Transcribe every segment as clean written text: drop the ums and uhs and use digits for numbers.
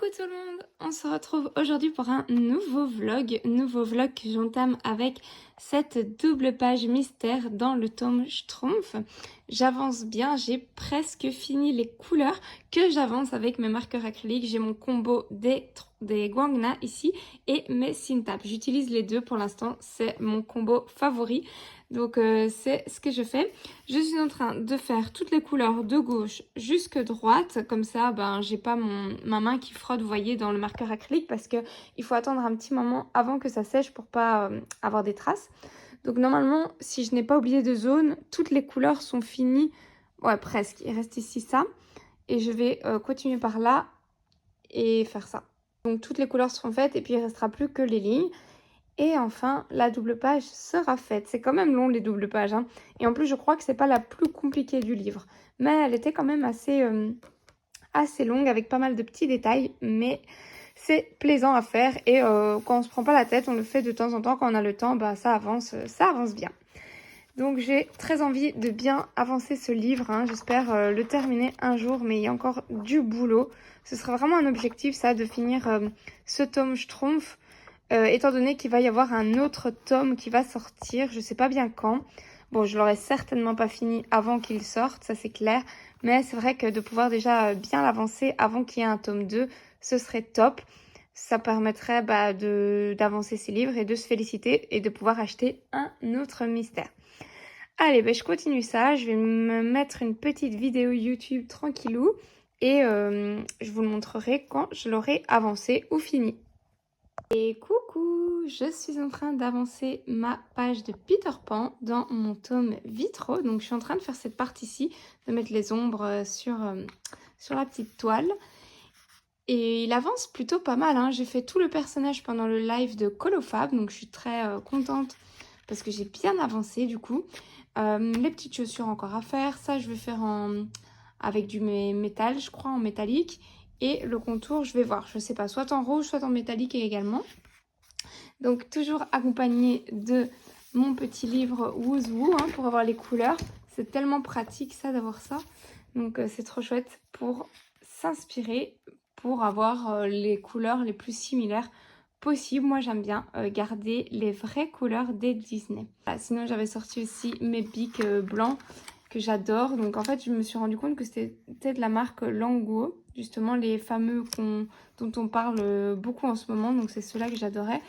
Coucou tout le monde, on se retrouve aujourd'hui pour un nouveau vlog que j'entame avec cette double page mystère dans le tome Schtroumpf. J'avance bien, j'ai presque fini les couleurs que j'avance avec mes marqueurs acryliques. J'ai mon combo des Guangna ici et mes Cintab. J'utilise les deux pour l'instant, c'est mon combo favori. Donc c'est ce que je fais. Je suis en train de faire toutes les couleurs de gauche jusque droite. Comme ça, j'ai pas ma main qui frotte, vous voyez, dans le marqueur acrylique. Parce que il faut attendre un petit moment avant que ça sèche pour pas avoir des traces. Donc normalement, si je n'ai pas oublié de zone, toutes les couleurs sont finies. Ouais, presque. Il reste ici ça. Et je vais continuer par là et faire ça. Donc toutes les couleurs seront faites et puis il restera plus que les lignes. Et enfin, la double page sera faite. C'est quand même long les doubles pages. Hein. Et en plus, je crois que c'est pas la plus compliquée du livre. Mais elle était quand même assez longue avec pas mal de petits détails. Mais c'est plaisant à faire. Et quand on se prend pas la tête, on le fait de temps en temps. Quand on a le temps, ça avance bien. Donc j'ai très envie de bien avancer ce livre. Hein. J'espère le terminer un jour. Mais il y a encore du boulot. Ce sera vraiment un objectif, ça, de finir ce tome Schtroumpf. Étant donné qu'il va y avoir un autre tome qui va sortir, je sais pas bien quand. Bon, je l'aurai certainement pas fini avant qu'il sorte, ça c'est clair. Mais c'est vrai que de pouvoir déjà bien l'avancer avant qu'il y ait un tome 2, ce serait top. Ça permettrait d'avancer ces livres et de se féliciter et de pouvoir acheter un autre mystère. Allez, je continue ça. Je vais me mettre une petite vidéo YouTube tranquillou. Et je vous le montrerai quand je l'aurai avancé ou fini. Et coucou, je suis en train d'avancer ma page de Peter Pan dans mon tome Vitraux. Donc je suis en train de faire cette partie-ci, de mettre les ombres sur la petite toile. Et il avance plutôt pas mal. Hein. J'ai fait tout le personnage pendant le live de Colofab, donc je suis très contente parce que j'ai bien avancé du coup. Les petites chaussures encore à faire, ça je vais faire avec du métal, je crois, en métallique. Et le contour, je vais voir, je sais pas, soit en rouge, soit en métallique également. Donc toujours accompagné de mon petit livre Woozoo hein, pour avoir les couleurs. C'est tellement pratique ça d'avoir ça. Donc c'est trop chouette pour s'inspirer, pour avoir les couleurs les plus similaires possibles. Moi j'aime bien garder les vraies couleurs des Disney. Voilà, sinon j'avais sorti aussi mes bics blancs que j'adore. Donc en fait je me suis rendu compte que c'était de la marque Languo. Justement les fameux dont on parle beaucoup en ce moment. Donc c'est ceux-là que j'adorais.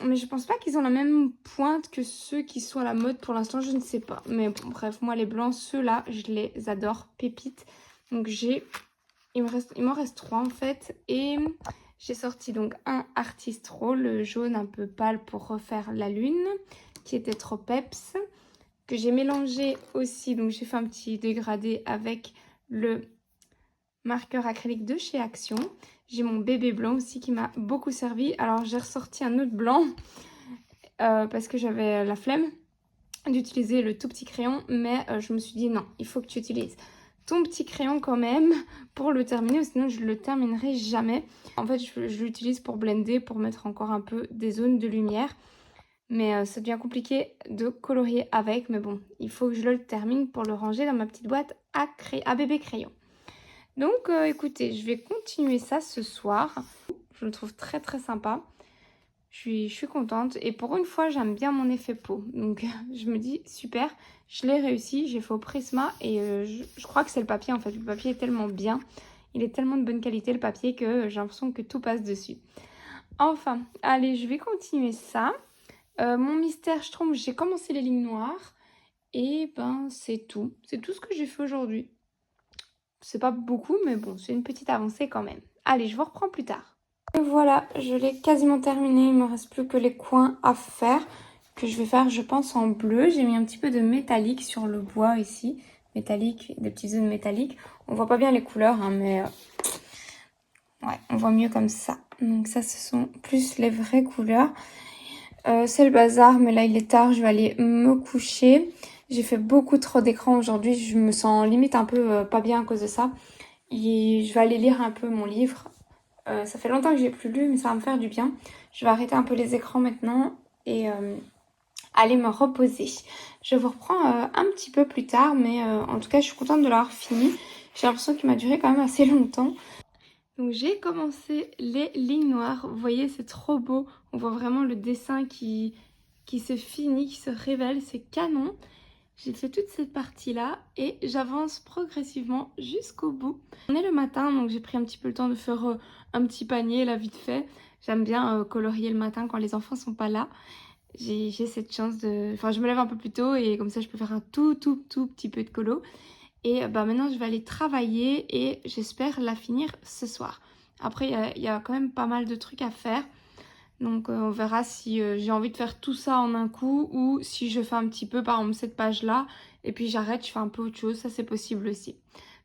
Mais je pense pas qu'ils ont la même pointe que ceux qui sont à la mode pour l'instant, je ne sais pas. Mais bon, bref, moi les blancs, ceux-là, je les adore, pépites. Donc il m'en reste 3 en fait. Et j'ai sorti donc un Artist Roll, le jaune un peu pâle pour refaire la lune, qui était trop peps. Que j'ai mélangé aussi, donc j'ai fait un petit dégradé avec le marqueur acrylique de chez Action. J'ai mon bébé blanc aussi qui m'a beaucoup servi. Alors j'ai ressorti un autre blanc parce que j'avais la flemme d'utiliser le tout petit crayon. Mais je me suis dit non, il faut que tu utilises ton petit crayon quand même pour le terminer. Sinon je le terminerai jamais. En fait je l'utilise pour blender, pour mettre encore un peu des zones de lumière. Mais ça devient compliqué de colorier avec. Mais bon, il faut que je le termine pour le ranger dans ma petite boîte à bébé crayon. Donc écoutez, je vais continuer ça ce soir. Je le trouve très très sympa. Je suis contente. Et pour une fois, j'aime bien mon effet peau. Donc je me dis super, je l'ai réussi. J'ai fait au Prisma et je crois que c'est le papier en fait. Le papier est tellement bien. Il est tellement de bonne qualité le papier que j'ai l'impression que tout passe dessus. Enfin, allez, je vais continuer ça. Mon mystère Schtroumpf, j'ai commencé les lignes noires. Et c'est tout. C'est tout ce que j'ai fait aujourd'hui. C'est pas beaucoup, mais bon, c'est une petite avancée quand même. Allez, je vous reprends plus tard. Et voilà, je l'ai quasiment terminé. Il me reste plus que les coins à faire, que je vais faire, je pense, en bleu. J'ai mis un petit peu de métallique sur le bois ici. Métallique, des petites zones métalliques. On voit pas bien les couleurs, hein, mais ouais, on voit mieux comme ça. Donc ça, ce sont plus les vraies couleurs. C'est le bazar, mais là, il est tard. Je vais aller me coucher. J'ai fait beaucoup trop d'écran aujourd'hui, je me sens limite un peu pas bien à cause de ça. Et je vais aller lire un peu mon livre. Ça fait longtemps que j'ai plus lu, mais ça va me faire du bien. Je vais arrêter un peu les écrans maintenant et aller me reposer. Je vous reprends un petit peu plus tard, mais en tout cas, je suis contente de l'avoir fini. J'ai l'impression qu'il m'a duré quand même assez longtemps. Donc j'ai commencé les lignes noires. Vous voyez, c'est trop beau. On voit vraiment le dessin qui se finit, qui se révèle. C'est canon. J'ai fait toute cette partie-là et j'avance progressivement jusqu'au bout. On est le matin, donc j'ai pris un petit peu le temps de faire un petit panier là vite fait. J'aime bien colorier le matin quand les enfants sont pas là. J'ai cette chance de... Enfin, je me lève un peu plus tôt et comme ça, je peux faire un tout petit peu de colo. Et bah, maintenant, je vais aller travailler et j'espère la finir ce soir. Après, il y a quand même pas mal de trucs à faire. Donc, on verra si j'ai envie de faire tout ça en un coup ou si je fais un petit peu, par exemple, cette page-là. Et puis, j'arrête, je fais un peu autre chose. Ça, c'est possible aussi.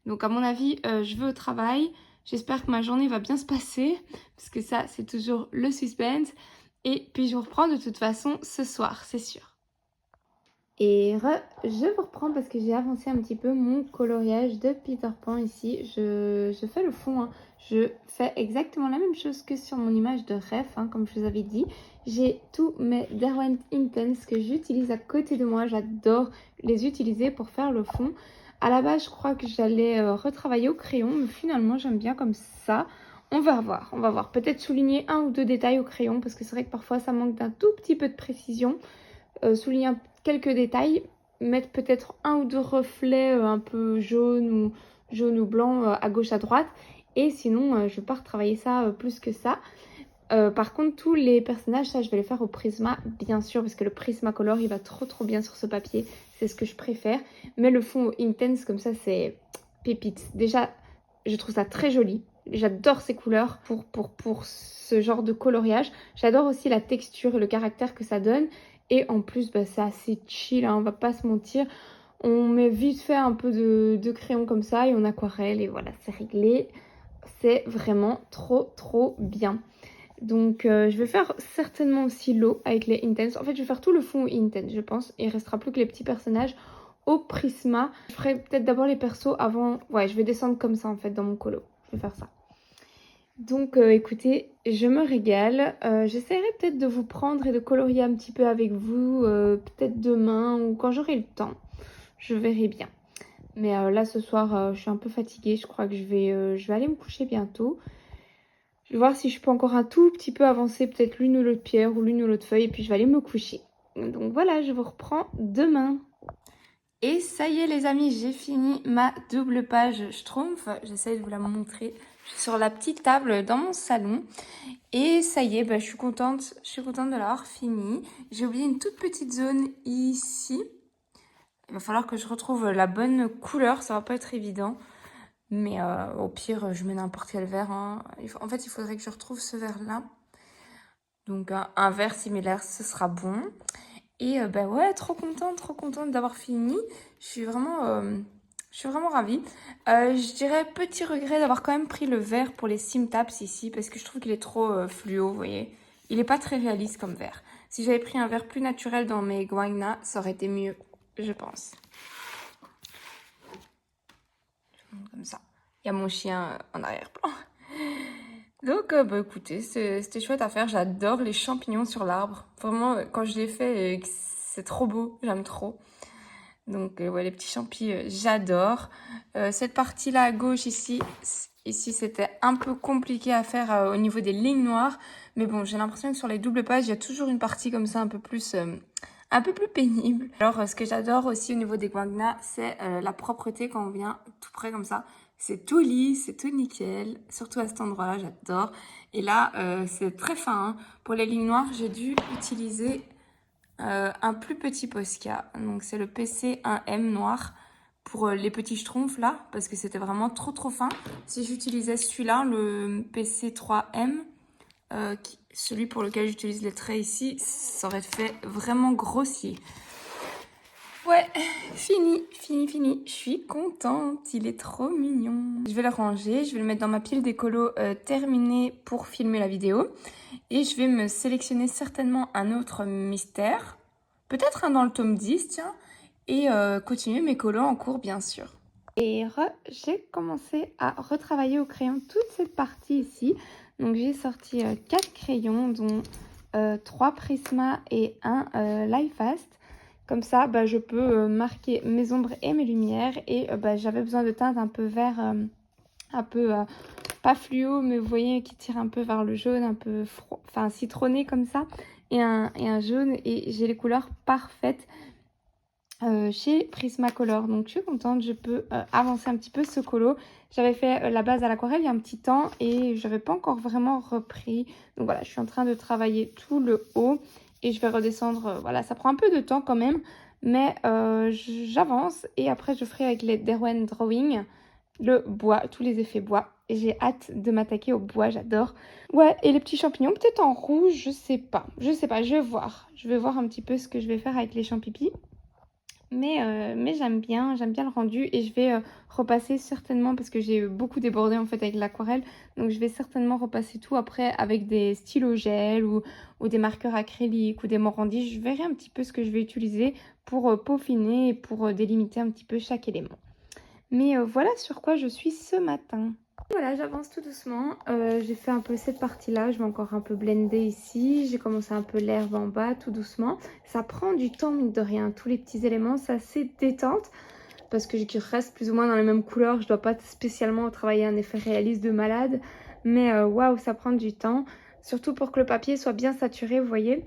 Donc, à mon avis, je vais au travail. J'espère que ma journée va bien se passer. Parce que ça, c'est toujours le suspense. Et puis, je vous reprends de toute façon ce soir, c'est sûr. Je vous reprends parce que j'ai avancé un petit peu mon coloriage de Peter Pan ici. Je fais le fond, hein. Je fais exactement la même chose que sur mon image de ref, hein, comme je vous avais dit. J'ai tous mes Derwent Intense que j'utilise à côté de moi. J'adore les utiliser pour faire le fond. À la base, je crois que j'allais retravailler au crayon, mais finalement, j'aime bien comme ça. On va voir, on va voir. Peut-être souligner un ou deux détails au crayon parce que c'est vrai que parfois, ça manque d'un tout petit peu de précision. Souligner quelques détails, mettre peut-être un ou deux reflets un peu jaune ou blanc à gauche à droite et sinon je vais pas retravailler ça plus que ça. Par contre tous les personnages, ça je vais les faire au Prisma bien sûr parce que le Prismacolor il va trop bien sur ce papier, c'est ce que je préfère, mais le fond Intense comme ça c'est pépite. Déjà je trouve ça très joli. J'adore ces couleurs pour ce genre de coloriage. J'adore aussi la texture et le caractère que ça donne. Et en plus, bah, c'est assez chill, hein, on va pas se mentir. On met vite fait un peu de crayon comme ça et on aquarelle et voilà, c'est réglé. C'est vraiment trop bien. Donc je vais faire certainement aussi l'eau avec les Intense. En fait, je vais faire tout le fond Intense, je pense. Il restera plus que les petits personnages au Prisma. Je ferai peut-être d'abord les persos avant... Ouais, je vais descendre comme ça en fait dans mon colo. Je vais faire ça. Donc écoutez, je me régale. J'essaierai peut-être de vous prendre et de colorier un petit peu avec vous, peut-être demain ou quand j'aurai le temps. Je verrai bien. Mais là ce soir, je suis un peu fatiguée. Je crois que je vais aller me coucher bientôt. Je vais voir si je peux encore un tout petit peu avancer, peut-être l'une ou l'autre pierre ou l'une ou l'autre feuille. Et puis je vais aller me coucher. Donc voilà, je vous reprends demain. Et ça y est les amis, j'ai fini ma double page Schtroumpf. J'essaie de vous la montrer. Je suis sur la petite table dans mon salon. Et ça y est, bah, je suis contente de l'avoir fini. J'ai oublié une toute petite zone ici. Il va falloir que je retrouve la bonne couleur, ça va pas être évident. Mais au pire, je mets n'importe quel vert, hein. En fait, il faudrait que je retrouve ce vert-là. Donc un vert similaire, ce sera bon. Et bah ouais, trop contente d'avoir fini. Je suis vraiment ravie. Je dirais petit regret d'avoir quand même pris le vert pour les Simtaps ici parce que je trouve qu'il est trop fluo, vous voyez. Il est pas très réaliste comme vert. Si j'avais pris un vert plus naturel dans mes Guangna, ça aurait été mieux, je pense. Comme ça. Il y a mon chien en arrière-plan. Donc, bah écoutez, c'était chouette à faire. J'adore les champignons sur l'arbre. Vraiment, quand je les fais, c'est trop beau. J'aime trop. Donc, ouais, les petits champis, j'adore. Cette partie-là à gauche, ici c'était un peu compliqué à faire au niveau des lignes noires. Mais bon, j'ai l'impression que sur les doubles pages, il y a toujours une partie comme ça un peu plus pénible. Alors, ce que j'adore aussi au niveau des Guangna, c'est la propreté quand on vient tout près comme ça. C'est tout lisse, c'est tout nickel. Surtout à cet endroit-là, j'adore. Et là, c'est très fin, hein. Pour les lignes noires, j'ai dû utiliser un plus petit Posca. Donc, c'est le PC1M noir pour les petits schtroumpfs là, parce que c'était vraiment trop fin. Si j'utilisais celui-là, le PC3M, celui pour lequel j'utilise les traits ici, ça aurait fait vraiment grossier. Ouais, fini. Je suis contente, il est trop mignon. Je vais le ranger, je vais le mettre dans ma pile d'écolo terminée pour filmer la vidéo. Et je vais me sélectionner certainement un autre mystère. Peut-être un dans le tome 10, tiens. Et continuer mes colos en cours, bien sûr. Et j'ai commencé à retravailler au crayon toute cette partie ici. Donc j'ai sorti 4 crayons, dont 3 Prisma et un Life Fast. Comme ça, bah, je peux marquer mes ombres et mes lumières. Et bah, j'avais besoin de teintes un peu vert, un peu pas fluo, mais vous voyez qui tire un peu vers le jaune, un peu enfin citronné comme ça, et un jaune, et j'ai les couleurs parfaites chez Prismacolor. Donc je suis contente, je peux avancer un petit peu ce colo. J'avais fait la base à l'aquarelle il y a un petit temps et je n'avais pas encore vraiment repris. Donc voilà, je suis en train de travailler tout le haut et je vais redescendre. Voilà, ça prend un peu de temps quand même, mais j'avance et après je ferai avec les Derwent Drawing le bois, tous les effets bois. Et j'ai hâte de m'attaquer au bois, j'adore. Ouais, et les petits champignons, peut-être en rouge, je sais pas. Je sais pas, je vais voir. Je vais voir un petit peu ce que je vais faire avec les champipis. Mais j'aime bien le rendu et je vais repasser certainement parce que j'ai beaucoup débordé en fait avec l'aquarelle. Donc je vais certainement repasser tout après avec des stylos gel ou des marqueurs acryliques ou des Morandi. Je verrai un petit peu ce que je vais utiliser pour peaufiner et pour délimiter un petit peu chaque élément. Mais voilà sur quoi je suis ce matin. Voilà, j'avance tout doucement. J'ai fait un peu cette partie-là. Je vais encore un peu blender ici. J'ai commencé un peu l'herbe en bas, tout doucement. Ça prend du temps, mine de rien. Tous les petits éléments, c'est assez détente. Parce que je reste plus ou moins dans les mêmes couleurs. Je dois pas spécialement travailler un effet réaliste de malade. Mais waouh, ça prend du temps. Surtout pour que le papier soit bien saturé, vous voyez.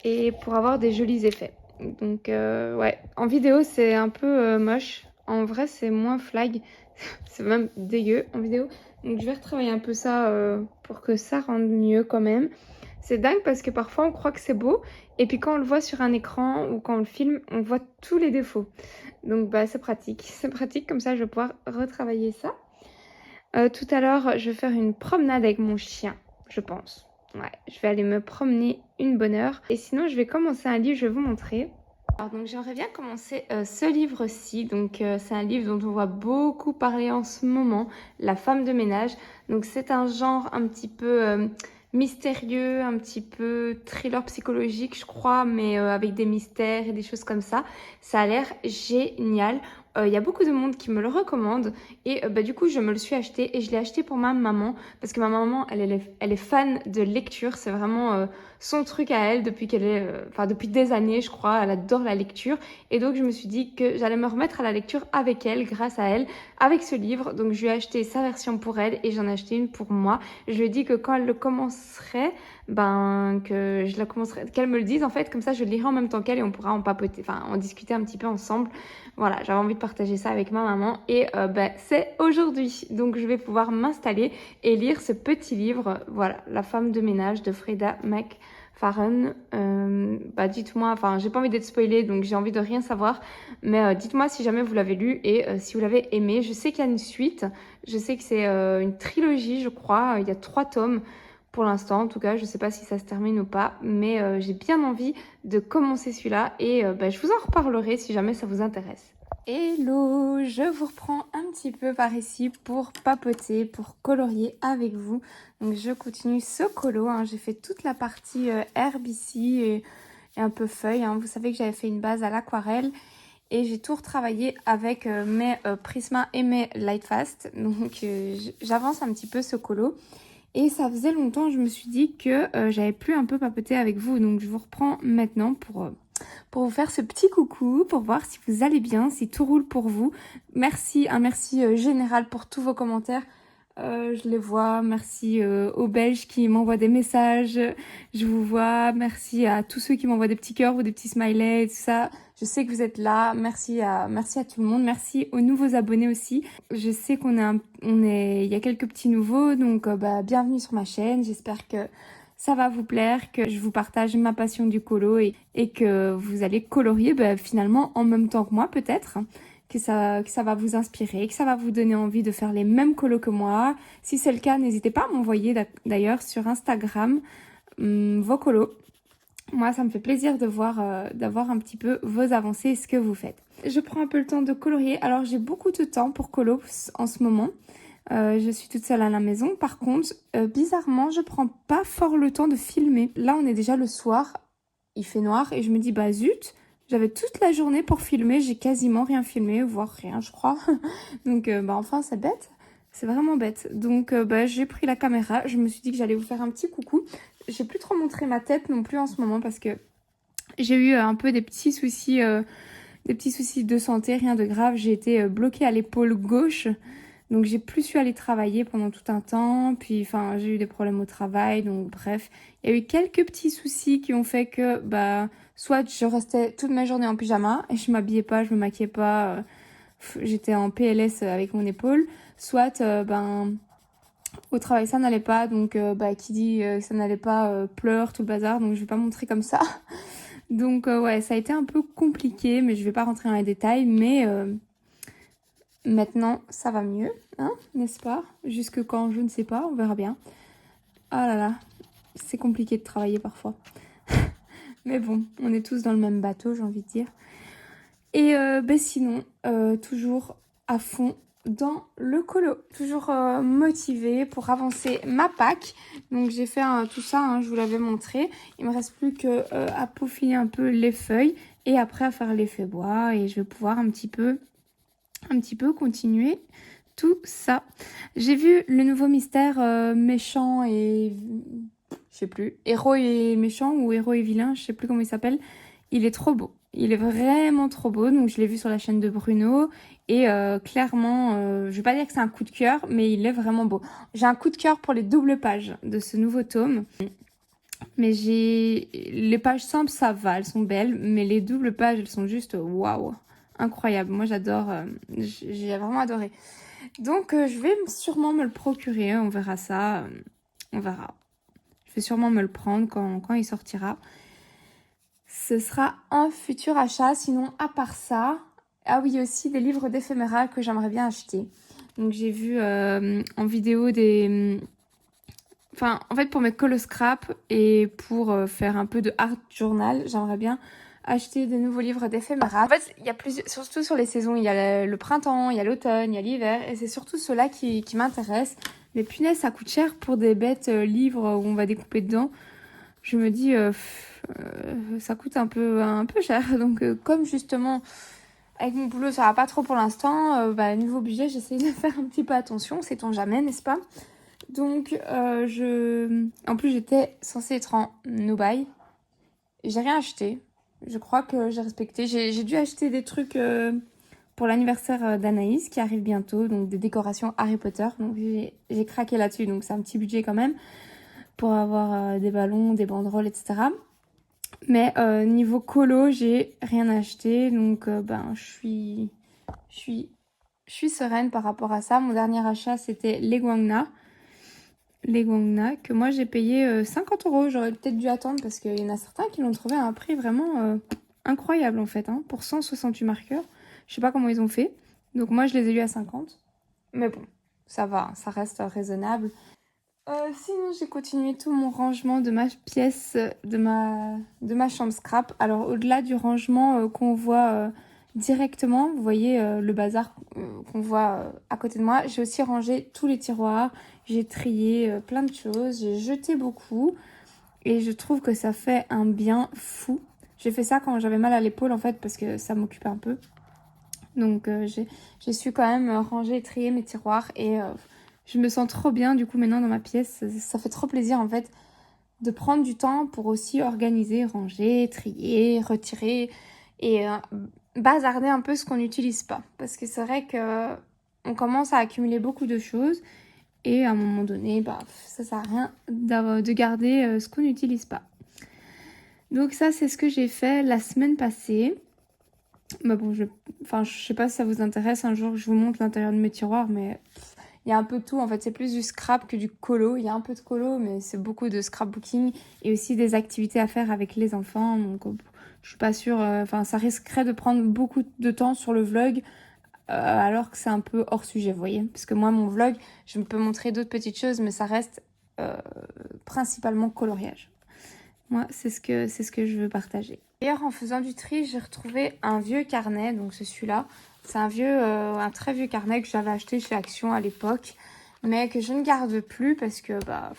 Et pour avoir des jolis effets. Donc ouais, en vidéo, c'est un peu moche. En vrai, c'est moins flag. C'est même dégueu en vidéo. Donc je vais retravailler un peu ça pour que ça rende mieux quand même. C'est dingue parce que parfois on croit que c'est beau. Et puis quand on le voit sur un écran ou quand on le filme, on voit tous les défauts. Donc bah c'est pratique. C'est pratique, comme ça je vais pouvoir retravailler ça. Tout à l'heure, je vais faire une promenade avec mon chien, je pense. Ouais, je vais aller me promener une bonne heure. Et sinon, je vais commencer un livre, je vais vous montrer. Alors donc j'aimerais bien commencer ce livre-ci. Donc c'est un livre dont on voit beaucoup parler en ce moment, La femme de ménage. Donc c'est un genre un petit peu mystérieux, un petit peu thriller psychologique je crois, mais avec des mystères et des choses comme ça. Ça a l'air génial. Il y a beaucoup de monde qui me le recommande et bah, du coup je me le suis acheté et je l'ai acheté pour ma maman parce que ma maman elle est fan de lecture, c'est vraiment son truc à elle depuis qu'elle est, enfin depuis des années je crois, elle adore la lecture et donc je me suis dit que j'allais me remettre à la lecture avec elle, grâce à elle, avec ce livre. Donc je lui ai acheté sa version pour elle et j'en ai acheté une pour moi. Je lui ai dit que quand elle le commencerait, ben que je la commencerai, qu'elle me le dise en fait, comme ça je le lirai en même temps qu'elle et on pourra en papoter, enfin en discuter un petit peu ensemble. Voilà, j'avais envie de partager ça avec ma maman et ben, c'est aujourd'hui. Donc je vais pouvoir m'installer et lire ce petit livre, voilà, La femme de ménage de Freda McFarlane. Bah dites-moi, enfin j'ai pas envie d'être spoilée donc j'ai envie de rien savoir, mais dites-moi si jamais vous l'avez lu et si vous l'avez aimé. Je sais qu'il y a une suite, je sais que c'est une trilogie je crois, il y a 3 tomes. Pour l'instant, en tout cas, je sais pas si ça se termine ou pas, mais j'ai bien envie de commencer celui-là et bah, je vous en reparlerai si jamais ça vous intéresse. Hello, je vous reprends un petit peu par ici pour papoter, pour colorier avec vous. Donc je continue ce colo, hein. J'ai fait toute la partie herbe ici et un peu feuille, hein. Vous savez que j'avais fait une base à l'aquarelle. Et j'ai tout retravaillé avec mes Prisma et mes Lightfast. Donc j'avance un petit peu ce colo. Et ça faisait longtemps, je me suis dit que j'avais plus un peu papoté avec vous. Donc je vous reprends maintenant pour vous faire ce petit coucou, pour voir si vous allez bien, si tout roule pour vous. Merci, un merci général pour tous vos commentaires. Je les vois. Merci aux Belges qui m'envoient des messages. Je vous vois. Merci à tous ceux qui m'envoient des petits cœurs ou des petits smileys et tout ça. Je sais que vous êtes là. Merci à tout le monde. Merci aux nouveaux abonnés aussi. Je sais il y a quelques petits nouveaux, donc bah, bienvenue sur ma chaîne. J'espère que ça va vous plaire, que je vous partage ma passion du colo et que vous allez colorier bah, finalement en même temps que moi peut-être. Que ça va vous inspirer, que ça va vous donner envie de faire les mêmes colos que moi. Si c'est le cas, n'hésitez pas à m'envoyer d'ailleurs sur Instagram vos colos. Moi, ça me fait plaisir de voir, d'avoir un petit peu vos avancées et ce que vous faites. Je prends un peu le temps de colorier. Alors, j'ai beaucoup de temps pour colos en ce moment. Je suis toute seule à la maison. Par contre, bizarrement, je prends pas fort le temps de filmer. Là, on est déjà le soir. Il fait noir et je me dis, bah zut, j'avais toute la journée pour filmer. J'ai quasiment rien filmé, voire rien, je crois. Donc, bah enfin, c'est bête. C'est vraiment bête. Donc, bah, j'ai pris la caméra. Je me suis dit que j'allais vous faire un petit coucou. J'ai plus trop montré ma tête non plus en ce moment parce que j'ai eu un peu des petits soucis de santé, rien de grave. J'ai été bloquée à l'épaule gauche. Donc j'ai plus su aller travailler pendant tout un temps, puis enfin j'ai eu des problèmes au travail, donc bref. Il y a eu quelques petits soucis qui ont fait que bah soit je restais toute ma journée en pyjama et je m'habillais pas, je me maquillais pas, j'étais en PLS avec mon épaule, soit ben au travail ça n'allait pas, donc bah qui dit que ça n'allait pas pleure tout le bazar, donc je vais pas montrer comme ça. Donc ouais, ça a été un peu compliqué, mais je vais pas rentrer dans les détails, mais maintenant, ça va mieux, hein, n'est-ce pas? Jusque quand, je ne sais pas, on verra bien. Ah là là, c'est compliqué de travailler parfois. Mais bon, on est tous dans le même bateau, j'ai envie de dire. Et ben sinon, toujours à fond dans le colo. Toujours motivée pour avancer ma PAC. Donc j'ai fait tout ça, hein, je vous l'avais montré. Il me reste plus que à peaufiner un peu les feuilles et après à faire l'effet bois. Et je vais pouvoir un petit peu continuer tout ça. J'ai vu le nouveau mystère méchant et... je sais plus. Héros et méchant ou héros et vilain, je sais plus comment il s'appelle. Il est trop beau. Il est vraiment trop beau. Donc je l'ai vu sur la chaîne de Bruno. Et clairement, je vais pas dire que c'est un coup de cœur, mais il est vraiment beau. J'ai un coup de cœur pour les doubles pages de ce nouveau tome. Mais les pages simples, ça va, elles sont belles. Mais les doubles pages, elles sont juste waouh. Incroyable, moi j'adore, j'ai vraiment adoré. Donc je vais sûrement me le procurer, on verra ça, on verra. Je vais sûrement me le prendre quand il sortira. Ce sera un futur achat, sinon à part ça, ah oui, aussi des livres d'éphéméral que j'aimerais bien acheter. Donc j'ai vu en vidéo des... Enfin, en fait pour mes coloscraps et pour faire un peu de art journal, j'aimerais bien acheter des nouveaux livres d'éphéméral. En fait, il y a plusieurs, surtout sur les saisons, il y a le printemps, il y a l'automne, il y a l'hiver, et c'est surtout ceux-là qui m'intéressent. Mais punaise, ça coûte cher pour des bêtes livres où on va découper dedans. Je me dis, ça coûte un peu cher. Donc, comme justement, avec mon boulot, ça va pas trop pour l'instant, bah, niveau budget, j'essaie de faire un petit peu attention, sait-on jamais, n'est-ce pas? Donc, en plus, j'étais censée être en no-buy. J'ai rien acheté. Je crois que j'ai respecté. J'ai dû acheter des trucs pour l'anniversaire d'Anaïs qui arrive bientôt. Donc des décorations Harry Potter. Donc j'ai craqué là-dessus. Donc c'est un petit budget quand même pour avoir des ballons, des banderoles, etc. Mais niveau colo, j'ai rien acheté. Donc ben je suis sereine par rapport à ça. Mon dernier achat, c'était les Guangna. Que moi j'ai payé 50 €. J'aurais peut-être dû attendre parce qu'il y en a certains qui l'ont trouvé à un prix vraiment incroyable en fait, hein, pour 168 marqueurs. Je sais pas comment ils ont fait. Donc moi je les ai eu à 50. Mais bon, ça va, ça reste raisonnable. Sinon j'ai continué tout mon rangement de ma pièce, de ma chambre scrap. Alors au-delà du rangement qu'on voit directement, vous voyez le bazar qu'on voit à côté de moi, j'ai aussi rangé tous les tiroirs. J'ai trié plein de choses, j'ai jeté beaucoup et je trouve que ça fait un bien fou. J'ai fait ça quand j'avais mal à l'épaule en fait parce que ça m'occupait un peu. Donc j'ai su quand même ranger et trier mes tiroirs et je me sens trop bien du coup maintenant dans ma pièce. Ça fait trop plaisir en fait de prendre du temps pour aussi organiser, ranger, trier, retirer et bazarder un peu ce qu'on n'utilise pas. Parce que c'est vrai que on commence à accumuler beaucoup de choses. Et à un moment donné, bah, ça sert à rien de garder ce qu'on n'utilise pas. Donc ça, c'est ce que j'ai fait la semaine passée. Bah bon, je sais pas si ça vous intéresse. Un jour, je vous montre l'intérieur de mes tiroirs, mais il y a un peu de tout. En fait, c'est plus du scrap que du colo. Il y a un peu de colo, mais c'est beaucoup de scrapbooking et aussi des activités à faire avec les enfants. Donc, je suis pas sûre. Enfin, ça risquerait de prendre beaucoup de temps sur le vlog. Alors que c'est un peu hors sujet, vous voyez. Parce que moi, mon vlog, je peux montrer d'autres petites choses, mais ça reste principalement coloriage. Moi, c'est ce que je veux partager. D'ailleurs, en faisant du tri, j'ai retrouvé un vieux carnet, donc c'est celui-là. C'est un très vieux carnet que j'avais acheté chez Action à l'époque, mais que je ne garde plus parce que, bah,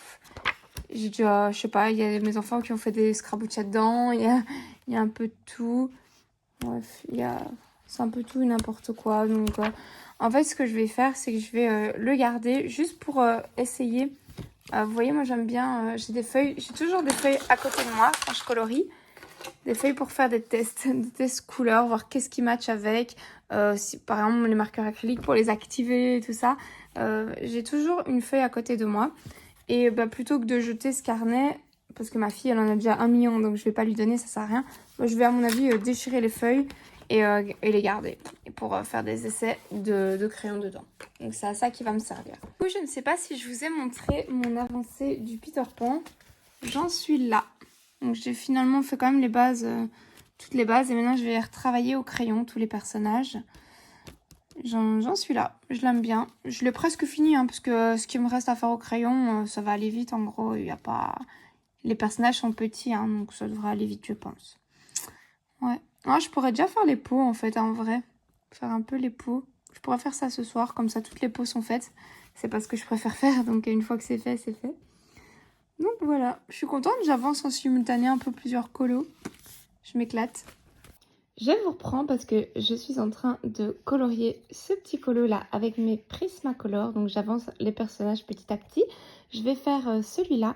j'ai déjà, je sais pas, il y a mes enfants qui ont fait des scrabouchas dedans, il y a un peu de tout. Bref, c'est un peu tout et n'importe quoi. Donc, en fait, ce que je vais faire, c'est que je vais le garder juste pour essayer. Vous voyez, moi, j'aime bien... j'ai des feuilles. J'ai toujours des feuilles à côté de moi quand je colorie. Des feuilles pour faire des tests couleurs, voir qu'est-ce qui match avec. Si, par exemple, les marqueurs acryliques pour les activer et tout ça. j'ai toujours une feuille à côté de moi. Et plutôt que de jeter ce carnet, parce que ma fille elle en a déjà 1 million, donc je vais pas lui donner, ça sert à rien. Je vais à mon avis déchirer les feuilles et les garder pour faire des essais de crayon dedans. Donc c'est à ça qui va me servir. Du coup, je ne sais pas si je vous ai montré mon avancée du Peter Pan. J'en suis là. Donc j'ai finalement fait quand même les bases, toutes les bases. Et maintenant je vais retravailler au crayon tous les personnages. J'en suis là. Je l'aime bien. Je l'ai presque fini, hein, parce que ce qui me reste à faire au crayon, ça va aller vite. En gros, il y a pas... Les personnages sont petits, hein, donc ça devrait aller vite, je pense. Ouais. Ah, je pourrais déjà faire les peaux, en fait, en vrai. Faire un peu les peaux. Je pourrais faire ça ce soir, comme ça toutes les peaux sont faites. C'est pas ce que je préfère faire, donc une fois que c'est fait, c'est fait. Donc voilà, je suis contente, j'avance en simultané un peu plusieurs colos. Je m'éclate. Je vous reprends parce que je suis en train de colorier ce petit colo là avec mes Prismacolor. Donc j'avance les personnages petit à petit. Je vais faire celui-là.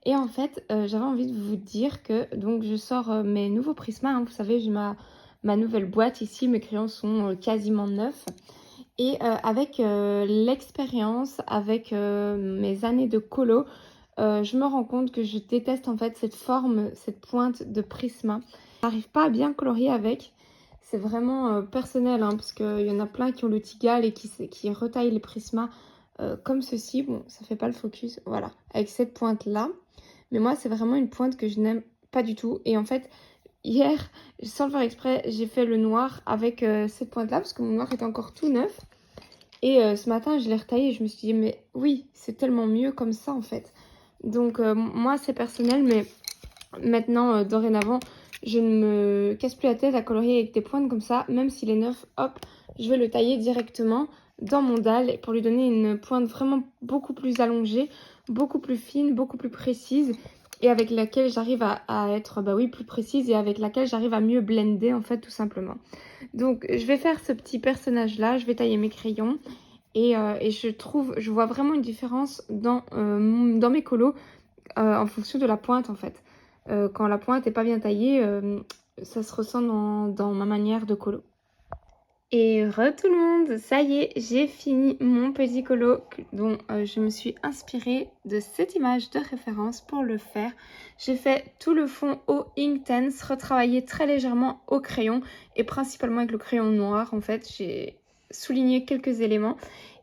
Et en fait, j'avais envie de vous dire que donc je sors mes nouveaux Prismas. Hein. Vous savez, j'ai ma nouvelle boîte ici. Mes crayons sont quasiment neufs. Et avec l'expérience, avec mes années de colo, je me rends compte que je déteste en fait cette forme, cette pointe de Prisma. J'arrive pas à bien colorier avec. C'est vraiment personnel, hein, parce qu'il y en a plein qui ont le Tigal et qui retaillent les Prismas comme ceci. Bon, ça fait pas le focus, voilà, avec cette pointe-là. Mais moi, c'est vraiment une pointe que je n'aime pas du tout. Et en fait, hier, sans le faire exprès, j'ai fait le noir avec cette pointe-là, parce que mon noir est encore tout neuf. Et ce matin, je l'ai retaillé et je me suis dit, mais oui, c'est tellement mieux comme ça, en fait. Donc, moi, c'est personnel, mais maintenant, dorénavant, je ne me casse plus la tête à colorier avec des pointes comme ça. Même s'il est neuf, hop, je vais le tailler directement dans mon dalle pour lui donner une pointe vraiment beaucoup plus allongée, beaucoup plus fine, beaucoup plus précise et avec laquelle j'arrive à être plus précise et avec laquelle j'arrive à mieux blender en fait tout simplement. Donc je vais faire ce petit personnage là, je vais tailler mes crayons et je vois vraiment une différence dans mes colos en fonction de la pointe en fait. Quand la pointe n'est pas bien taillée, ça se ressent dans ma manière de colo. Et tout le monde, ça y est, j'ai fini mon petit colo dont je me suis inspirée de cette image de référence pour le faire. J'ai fait tout le fond au Inktense, retravaillé très légèrement au crayon et principalement avec le crayon noir en fait. J'ai souligné quelques éléments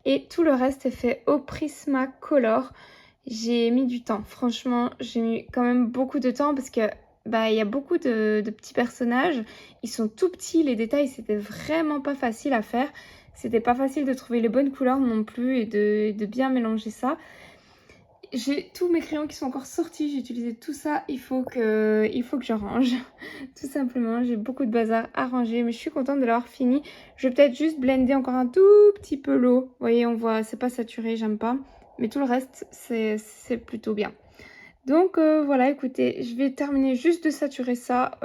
et tout le reste est fait au Prismacolor. J'ai mis du temps, franchement, j'ai mis quand même beaucoup de temps parce que il y a beaucoup de petits personnages. Ils sont tout petits, les détails, c'était vraiment pas facile à faire. C'était pas facile de trouver les bonnes couleurs non plus et de bien mélanger ça. J'ai tous mes crayons qui sont encore sortis, j'ai utilisé tout ça. Il faut que je range, tout simplement. J'ai beaucoup de bazar à ranger, mais je suis contente de l'avoir fini. Je vais peut-être juste blender encore un tout petit peu l'eau. Vous voyez, on voit, c'est pas saturé, j'aime pas. Mais tout le reste, c'est plutôt bien. Donc voilà, écoutez, je vais terminer juste de saturer ça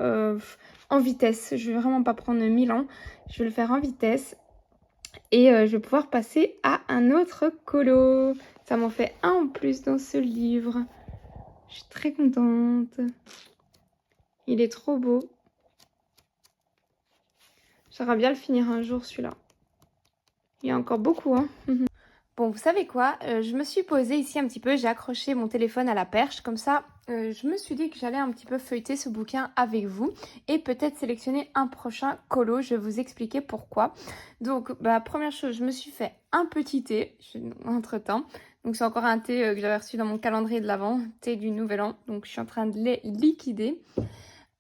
en vitesse. Je vais vraiment pas prendre 1000 ans. Je vais le faire en vitesse. Et je vais pouvoir passer à un autre colo. Ça m'en fait un en plus dans ce livre. Je suis très contente. Il est trop beau. J'aimerais bien le finir un jour celui-là. Il y a encore beaucoup, hein. Bon, vous savez quoi, je me suis posée ici un petit peu, j'ai accroché mon téléphone à la perche, comme ça je me suis dit que j'allais un petit peu feuilleter ce bouquin avec vous et peut-être sélectionner un prochain colo, je vais vous expliquer pourquoi. Donc, première chose, je me suis fait un petit thé entre-temps, donc c'est encore un thé que j'avais reçu dans mon calendrier de l'Avent, thé du Nouvel An, donc je suis en train de les liquider.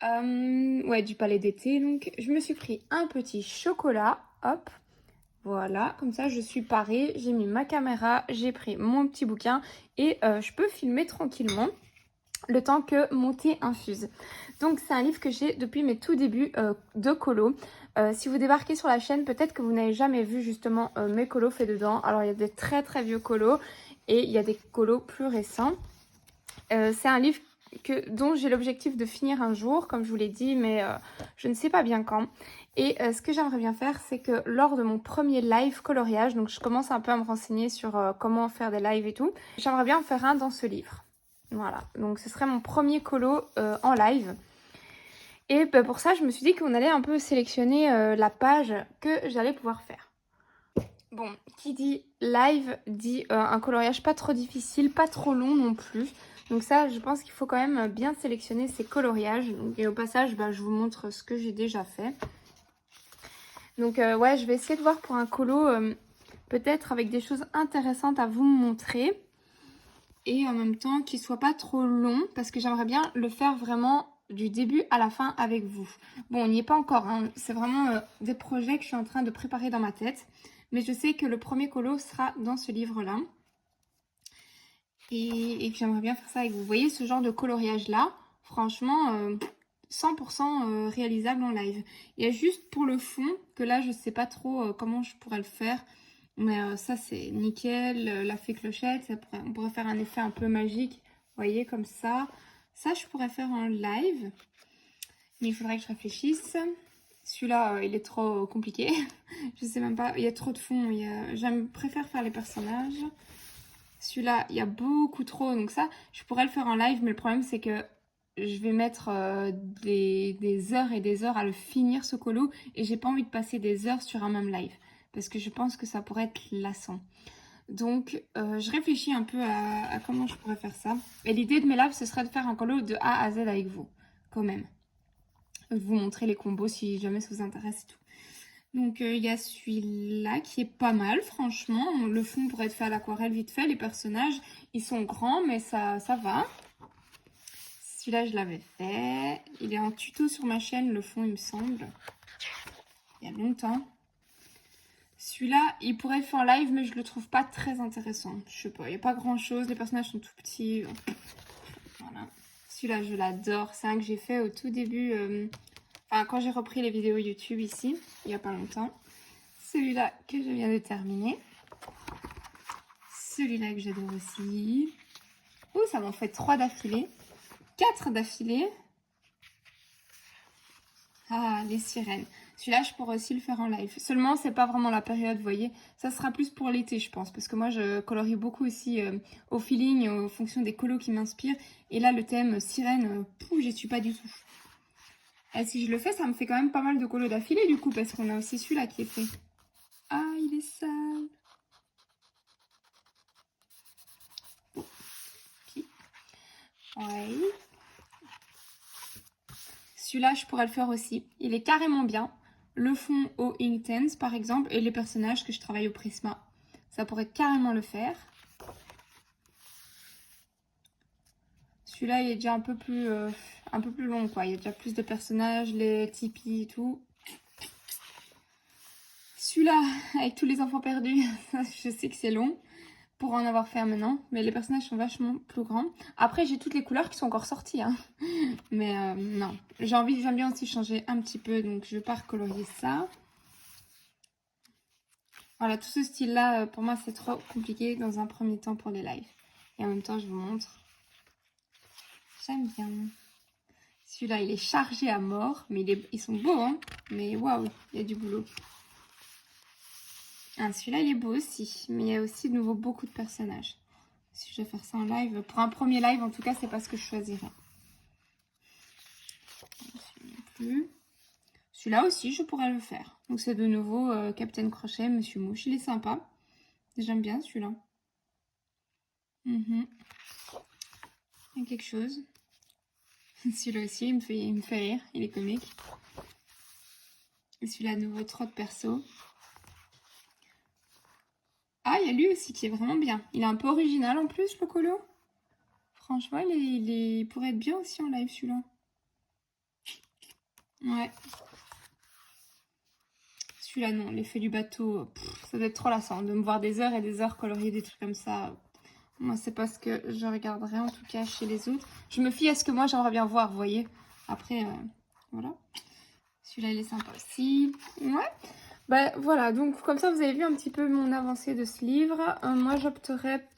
Du palais d'été, donc je me suis pris un petit chocolat, hop. Voilà, comme ça je suis parée, j'ai mis ma caméra, j'ai pris mon petit bouquin et je peux filmer tranquillement le temps que mon thé infuse. Donc c'est un livre que j'ai depuis mes tout débuts de colo. Si vous débarquez sur la chaîne, peut-être que vous n'avez jamais vu justement mes colos faits dedans. Alors il y a des très très vieux colos et il y a des colos plus récents. C'est un livre dont j'ai l'objectif de finir un jour, comme je vous l'ai dit, mais je ne sais pas bien quand. Et ce que j'aimerais bien faire, c'est que lors de mon premier live coloriage, donc je commence un peu à me renseigner sur comment faire des lives et tout, j'aimerais bien en faire un dans ce livre. Voilà, donc ce serait mon premier colo en live. Et pour ça, je me suis dit qu'on allait un peu sélectionner la page que j'allais pouvoir faire. Bon, qui dit live dit un coloriage pas trop difficile, pas trop long non plus. Donc ça, je pense qu'il faut quand même bien sélectionner ces coloriages. Donc, et au passage, bah, je vous montre ce que j'ai déjà fait. Donc ouais, je vais essayer de voir pour un colo, peut-être avec des choses intéressantes à vous montrer. Et en même temps, qu'il soit pas trop long, parce que j'aimerais bien le faire vraiment du début à la fin avec vous. Bon, on n'y est pas encore, hein. C'est vraiment des projets que je suis en train de préparer dans ma tête. Mais je sais que le premier colo sera dans ce livre-là. Et que j'aimerais bien faire ça avec vous. Vous voyez ce genre de coloriage-là, franchement, 100% réalisable en live. Il y a juste pour le fond, que là, je sais pas trop comment je pourrais le faire. Mais ça, c'est nickel. La fée clochette, on pourrait faire un effet un peu magique. Vous voyez, comme ça. Ça, je pourrais faire en live. Mais il faudrait que je réfléchisse. Celui-là, il est trop compliqué. Je sais même pas. Il y a trop de fond. Je préfère faire les personnages. Celui-là, il y a beaucoup trop. Donc ça, je pourrais le faire en live. Mais le problème, c'est que je vais mettre des heures et des heures à le finir, ce colo. Et j'ai pas envie de passer des heures sur un même live. Parce que je pense que ça pourrait être lassant. Donc, je réfléchis un peu à comment je pourrais faire ça. Et l'idée de mes lives, ce serait de faire un colo de A à Z avec vous. Quand même. De vous montrer les combos si jamais ça vous intéresse et tout. Donc, il y a celui-là qui est pas mal, franchement. Le fond pourrait être fait à l'aquarelle vite fait. Les personnages, ils sont grands, mais ça va. Celui-là, je l'avais fait. Il est en tuto sur ma chaîne, le fond, il me semble. Il y a longtemps. Celui-là, il pourrait être fait en live, mais je le trouve pas très intéressant. Je sais pas, il n'y a pas grand-chose. Les personnages sont tout petits. Voilà. Celui-là, je l'adore. C'est un que j'ai fait au tout début... Enfin, quand j'ai repris les vidéos YouTube ici, il n'y a pas longtemps. Celui-là que je viens de terminer. Celui-là que j'adore aussi. Oh, ça m'en fait 3 d'affilée. 4 d'affilée. Ah, les sirènes. Celui-là, je pourrais aussi le faire en live. Seulement, c'est pas vraiment la période, vous voyez. Ça sera plus pour l'été, je pense. Parce que moi, je colorie beaucoup aussi au feeling, en fonction des colos qui m'inspirent. Et là, le thème sirène, j'y suis pas du tout. Et si je le fais, ça me fait quand même pas mal de colos d'affilée, du coup. Parce qu'on a aussi celui-là qui est fait. Ah, il est sale. Ouais. Celui-là, je pourrais le faire aussi. Il est carrément bien. Le fond au Inktense, par exemple, et les personnages que je travaille au Prisma. Ça pourrait carrément le faire. Celui-là, il est déjà un peu plus long, quoi. Il y a déjà plus de personnages, les tipis et tout. Celui-là, avec tous les enfants perdus, je sais que c'est long pour en avoir fait un maintenant. Mais les personnages sont vachement plus grands. Après, j'ai toutes les couleurs qui sont encore sorties, hein. Mais non, j'aime bien aussi changer un petit peu, donc je vais pas recolorier ça. Voilà, tout ce style-là, pour moi, c'est trop compliqué dans un premier temps pour les lives. Et en même temps, je vous montre. J'aime bien. Celui-là, il est chargé à mort, mais ils sont beaux, hein. Mais waouh, il y a du boulot. Ah, celui-là, il est beau aussi, mais il y a aussi de nouveau beaucoup de personnages. Si je vais faire ça en live, pour un premier live, en tout cas, c'est pas ce que je choisirais. Celui-là aussi, je pourrais le faire. Donc, c'est de nouveau Captain Crochet, Monsieur Mouche. Il est sympa. J'aime bien celui-là. Il y a quelque chose. Celui-là aussi, il me fait rire. Il est comique. Et celui-là, de nouveau, trop de persos. Ah, il y a lui aussi qui est vraiment bien. Il est un peu original en plus, le colo. Franchement, il pourrait être bien aussi en live, celui-là. Ouais. Celui-là, non. L'effet du bateau, ça doit être trop lassant. De me voir des heures et des heures colorier des trucs comme ça. Moi, c'est pas ce que je regarderais, en tout cas, chez les autres. Je me fie à ce que moi, j'aimerais bien voir, vous voyez. Après, voilà. Celui-là, il est sympa aussi. Ouais. Bah, voilà. Donc, comme ça, vous avez vu un petit peu mon avancée de ce livre. Moi, j'opterais,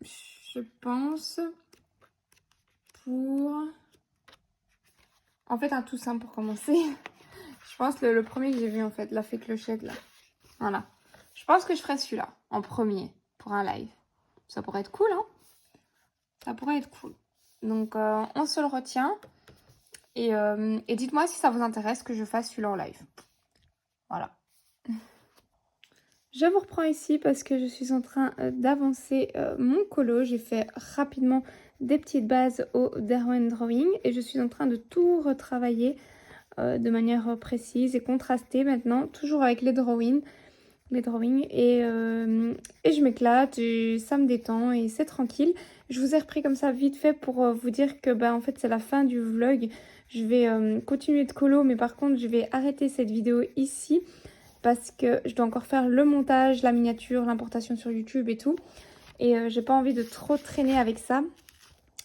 je pense, pour... En fait, un tout simple pour commencer. Je pense le premier que j'ai vu, en fait. La fée clochette, là. Voilà. Je pense que je ferais celui-là, en premier, pour un live. Ça pourrait être cool, hein. Ça pourrait être cool. Donc, on se le retient. Et dites-moi si ça vous intéresse que je fasse celui-là en live. Voilà. Je vous reprends ici parce que je suis en train d'avancer mon colo. J'ai fait rapidement des petites bases au Derwent Drawing et je suis en train de tout retravailler de manière précise et contrastée maintenant, toujours avec les drawings et je m'éclate et ça me détend et c'est tranquille. Je vous ai repris comme ça vite fait pour vous dire que en fait c'est la fin du vlog. Je vais continuer de colo, mais par contre je vais arrêter cette vidéo ici parce que je dois encore faire le montage, la miniature, l'importation sur YouTube et tout. Et j'ai pas envie de trop traîner avec ça.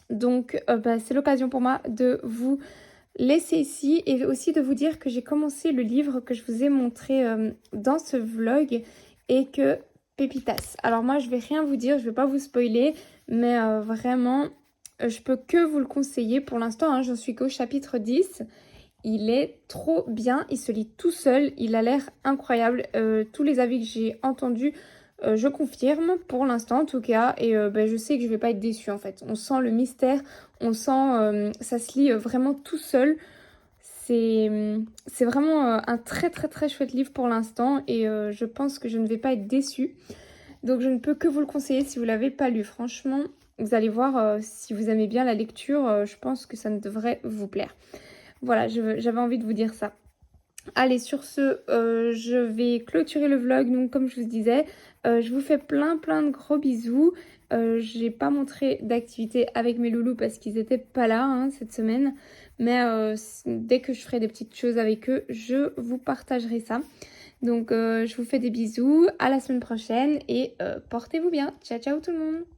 Donc c'est l'occasion pour moi de vous laisser ici et aussi de vous dire que j'ai commencé le livre que je vous ai montré dans ce vlog et que pépitas. Alors moi je vais rien vous dire, je vais pas vous spoiler, mais vraiment je peux que vous le conseiller pour l'instant, hein, j'en suis qu'au chapitre 10. Il est trop bien, il se lit tout seul, il a l'air incroyable. Tous les avis que j'ai entendus, je confirme pour l'instant en tout cas. Et je sais que je vais pas être déçue en fait. On sent le mystère, on sent, ça se lit vraiment tout seul. C'est vraiment un très très très chouette livre pour l'instant et je pense que je ne vais pas être déçue. Donc je ne peux que vous le conseiller si vous ne l'avez pas lu. Franchement, vous allez voir si vous aimez bien la lecture, je pense que ça ne devrait vous plaire. Voilà, j'avais envie de vous dire ça. Allez, sur ce, je vais clôturer le vlog. Donc, comme je vous disais, je vous fais plein de gros bisous. J'ai pas montré d'activité avec mes loulous parce qu'ils étaient pas là hein, cette semaine. Mais dès que je ferai des petites choses avec eux, je vous partagerai ça. Donc, je vous fais des bisous. À la semaine prochaine et portez-vous bien. Ciao, ciao tout le monde!